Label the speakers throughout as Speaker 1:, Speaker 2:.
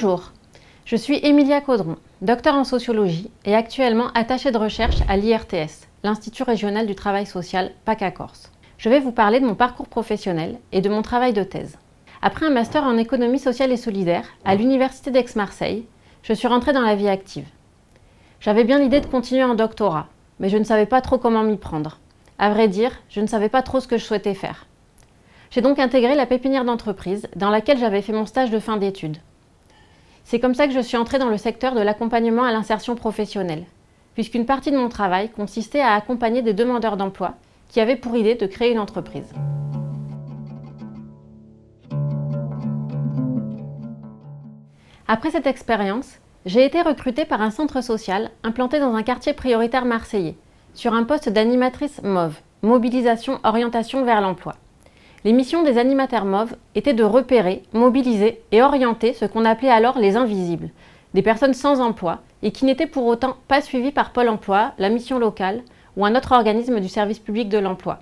Speaker 1: Bonjour, je suis Emilia Caudron, docteure en sociologie et actuellement attachée de recherche à l'IRTS, l'Institut régional du travail social PACA-Corse. Je vais vous parler de mon parcours professionnel et de mon travail de thèse. Après un master en économie sociale et solidaire à l'Université d'Aix-Marseille, je suis rentrée dans la vie active. J'avais bien l'idée de continuer en doctorat, mais je ne savais pas trop comment m'y prendre. À vrai dire, je ne savais pas trop ce que je souhaitais faire. J'ai donc intégré la pépinière d'entreprise dans laquelle j'avais fait mon stage de fin d'études. C'est comme ça que je suis entrée dans le secteur de l'accompagnement à l'insertion professionnelle, puisqu'une partie de mon travail consistait à accompagner des demandeurs d'emploi qui avaient pour idée de créer une entreprise. Après cette expérience, j'ai été recrutée par un centre social implanté dans un quartier prioritaire marseillais, sur un poste d'animatrice MOV, Mobilisation Orientation vers l'emploi. Les missions des animateurs MOV étaient de repérer, mobiliser et orienter ce qu'on appelait alors les invisibles, des personnes sans emploi et qui n'étaient pour autant pas suivies par Pôle emploi, la mission locale ou un autre organisme du service public de l'emploi.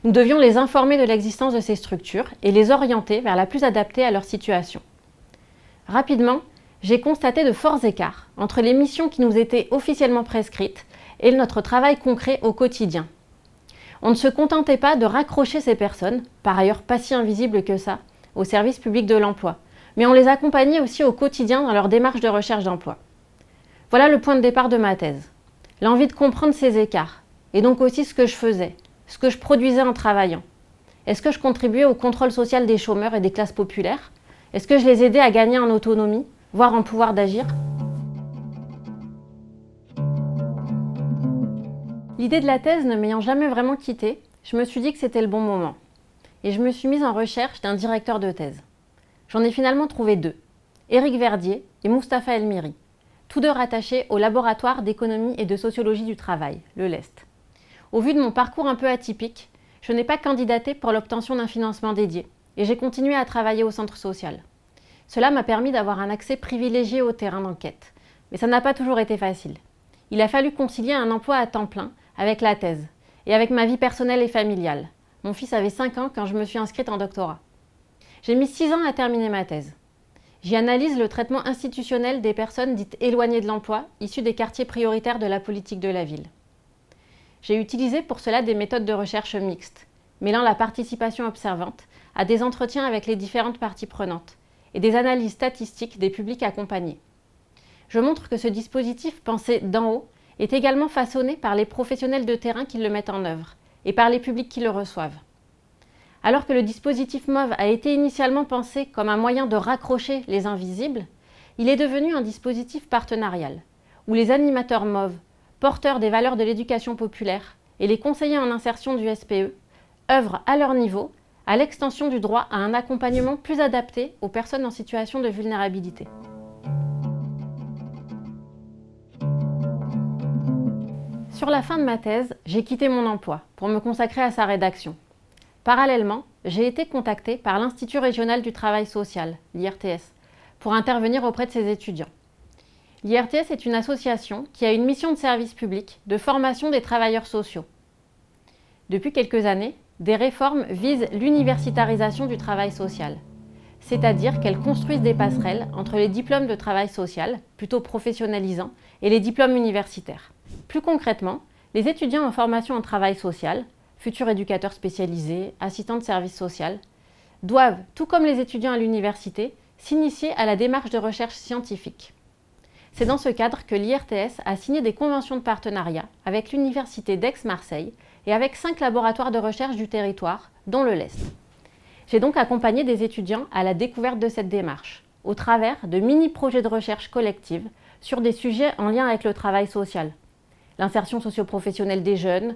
Speaker 1: Nous devions les informer de l'existence de ces structures et les orienter vers la plus adaptée à leur situation. Rapidement, j'ai constaté de forts écarts entre les missions qui nous étaient officiellement prescrites et notre travail concret au quotidien. On ne se contentait pas de raccrocher ces personnes, par ailleurs pas si invisibles que ça, au service public de l'emploi, mais on les accompagnait aussi au quotidien dans leur démarche de recherche d'emploi. Voilà le point de départ de ma thèse. L'envie de comprendre ces écarts, et donc aussi ce que je faisais, ce que je produisais en travaillant. Est-ce que je contribuais au contrôle social des chômeurs et des classes populaires? Est-ce que je les aidais à gagner en autonomie, voire en pouvoir d'agir? L'idée de la thèse ne m'ayant jamais vraiment quittée, je me suis dit que c'était le bon moment. Et je me suis mise en recherche d'un directeur de thèse. J'en ai finalement trouvé deux, Éric Verdier et Moustapha Elmiri, tous deux rattachés au laboratoire d'économie et de sociologie du travail, le LEST. Au vu de mon parcours un peu atypique, je n'ai pas candidaté pour l'obtention d'un financement dédié, et j'ai continué à travailler au centre social. Cela m'a permis d'avoir un accès privilégié au terrain d'enquête, mais ça n'a pas toujours été facile. Il a fallu concilier un emploi à temps plein avec la thèse et avec ma vie personnelle et familiale. Mon fils avait 5 ans quand je me suis inscrite en doctorat. J'ai mis 6 ans à terminer ma thèse. J'y analyse le traitement institutionnel des personnes dites éloignées de l'emploi, issues des quartiers prioritaires de la politique de la ville. J'ai utilisé pour cela des méthodes de recherche mixtes, mêlant la participation observante à des entretiens avec les différentes parties prenantes et des analyses statistiques des publics accompagnés. Je montre que ce dispositif pensé d'en haut est également façonné par les professionnels de terrain qui le mettent en œuvre et par les publics qui le reçoivent. Alors que le dispositif MOV a été initialement pensé comme un moyen de raccrocher les invisibles, il est devenu un dispositif partenarial, où les animateurs MOV, porteurs des valeurs de l'éducation populaire, et les conseillers en insertion du SPE œuvrent à leur niveau à l'extension du droit à un accompagnement plus adapté aux personnes en situation de vulnérabilité. Sur la fin de ma thèse, j'ai quitté mon emploi pour me consacrer à sa rédaction. Parallèlement, j'ai été contactée par l'Institut régional du travail social, l'IRTS, pour intervenir auprès de ses étudiants. L'IRTS est une association qui a une mission de service public de formation des travailleurs sociaux. Depuis quelques années, des réformes visent l'universitarisation du travail social, c'est-à-dire qu'elles construisent des passerelles entre les diplômes de travail social, plutôt professionnalisants, et les diplômes universitaires. Plus concrètement, les étudiants en formation en travail social, futurs éducateurs spécialisés, assistants de service social, doivent, tout comme les étudiants à l'université, s'initier à la démarche de recherche scientifique. C'est dans ce cadre que l'IRTS a signé des conventions de partenariat avec l'Université d'Aix-Marseille et avec 5 laboratoires de recherche du territoire, dont le LEST. J'ai donc accompagné des étudiants à la découverte de cette démarche, au travers de mini-projets de recherche collective sur des sujets en lien avec le travail social, l'insertion socio-professionnelle des jeunes,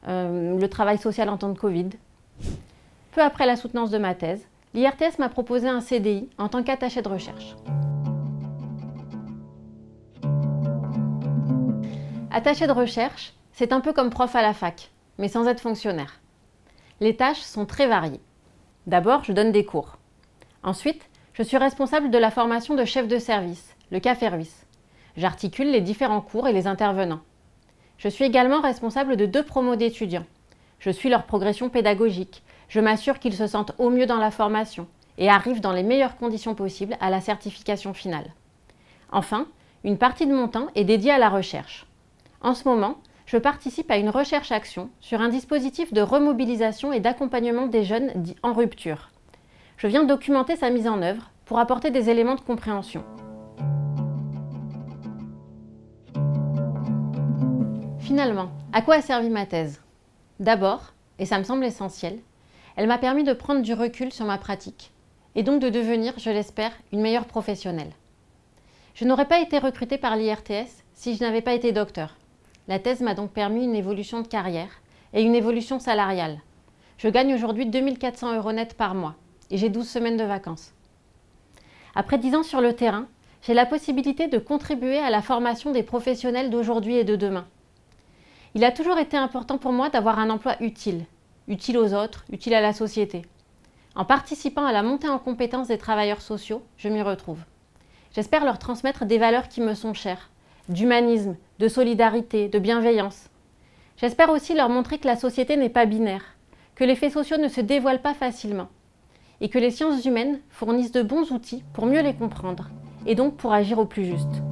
Speaker 1: le travail social en temps de Covid. Peu après la soutenance de ma thèse, l'IRTS m'a proposé un CDI en tant qu'attaché de recherche. Attaché de recherche, c'est un peu comme prof à la fac, mais sans être fonctionnaire. Les tâches sont très variées. D'abord, je donne des cours. Ensuite, je suis responsable de la formation de chef de service, le CAFERUIS. J'articule les différents cours et les intervenants. Je suis également responsable de 2 promos d'étudiants. Je suis leur progression pédagogique. Je m'assure qu'ils se sentent au mieux dans la formation et arrive dans les meilleures conditions possibles à la certification finale. Enfin, une partie de mon temps est dédiée à la recherche. En ce moment, je participe à une recherche-action sur un dispositif de remobilisation et d'accompagnement des jeunes dits en rupture. Je viens documenter sa mise en œuvre pour apporter des éléments de compréhension. Finalement, à quoi a servi ma thèse? D'abord, et ça me semble essentiel, elle m'a permis de prendre du recul sur ma pratique et donc de devenir, je l'espère, une meilleure professionnelle. Je n'aurais pas été recrutée par l'IRTS si je n'avais pas été docteur. La thèse m'a donc permis une évolution de carrière et une évolution salariale. Je gagne aujourd'hui 2 400 € net par mois et j'ai 12 semaines de vacances. Après 10 ans sur le terrain, j'ai la possibilité de contribuer à la formation des professionnels d'aujourd'hui et de demain. Il a toujours été important pour moi d'avoir un emploi utile aux autres, utile à la société. En participant à la montée en compétences des travailleurs sociaux, je m'y retrouve. J'espère leur transmettre des valeurs qui me sont chères, d'humanisme, de solidarité, de bienveillance. J'espère aussi leur montrer que la société n'est pas binaire, que les faits sociaux ne se dévoilent pas facilement, et que les sciences humaines fournissent de bons outils pour mieux les comprendre, et donc pour agir au plus juste.